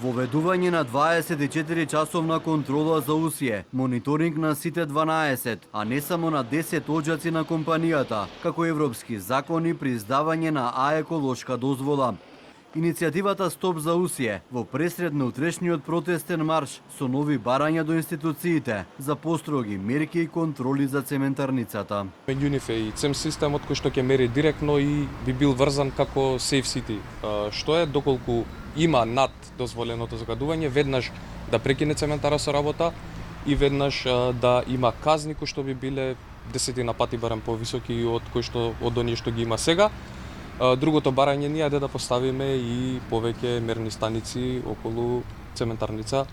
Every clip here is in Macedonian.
Воведување на 24-часовна контрола за усие, мониторинг на сите 12, а не само на 10 оџаци на компанијата, како европски закони при издавање на еколошка дозвола. Иницијативата Стоп за усие во пресред на утрешниот протестен марш со нови барања до институциите за построги мерки и контроли за цементарницата. Меѓу нив е и цем системот кој што ќе мери директно и би бил врзан како Safe City, што е доколку има над дозволеното загадување, веднаш да прекине цементара со работа и веднаш да има казни кои што би биле 10 пати барем повисоки од оние што ги има сега. Другото барање ни е да поставиме и повеќе мерни станици околу цементарница.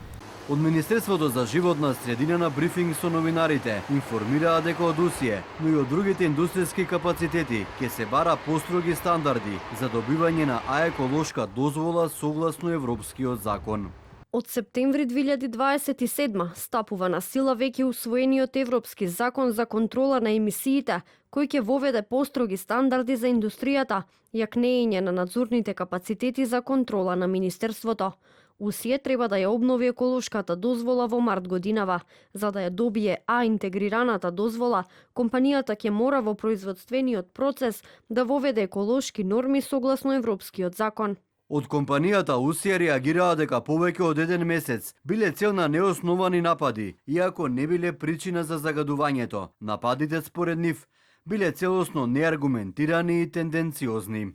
Од Министерството за животна средина на брифинг со новинарите информираа дека од усие, но и од другите индустријски капацитети ќе се бара построги стандарди за добивање на еколошка дозвола согласно европскиот закон. Од септември 2027 стапува на сила веќе усвоениот европски закон за контрола на емисиите, кој ќе воведе построги стандарди за индустријата, јакнење на надзорните капацитети за контрола на Министерството. Усие треба да ја обнови еколошката дозвола во март годинава. За да ја добие интегрираната дозвола, компанијата ќе мора во производствениот процес да воведе еколошки норми согласно европскиот закон. Од компанијата Усие реагираа дека повеќе од еден месец биле цел на неосновани напади, иако не биле причина за загадувањето. Нападите според нив биле целосно неаргументирани и тенденциозни.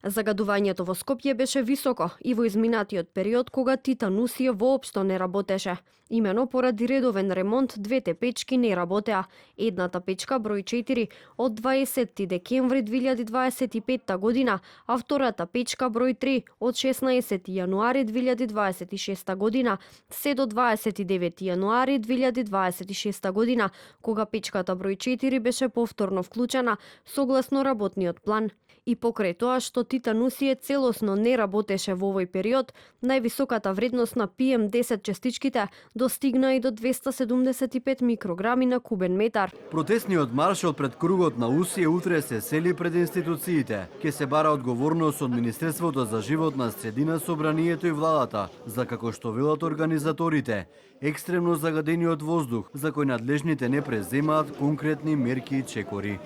Загадувањето во Скопје беше високо и во изминатиот период кога Титан Усие воопшто не работеше. Имено поради редовен ремонт двете печки не работеа. Едната печка број 4 од 20 декември 2025 година, а втората печка број 3 од 16 јануари 2026 година, се до 29 јануари 2026 година, кога печката број 4 беше повторно вклучена согласно работниот план. И покрај тоа што Титан Усие целосно не работеше во овој период, највисоката вредност на PM10 частичките достигна и до 275 микрограми на кубен метар. Протестниот маршот пред кругот на Усие утре се сели пред институциите. Ке се бара одговорност од Министерството за животна средина, собранието и владата, за како што велат организаторите, екстремно загадениот воздух, за кој надлежните не преземаат конкретни мерки и чекори.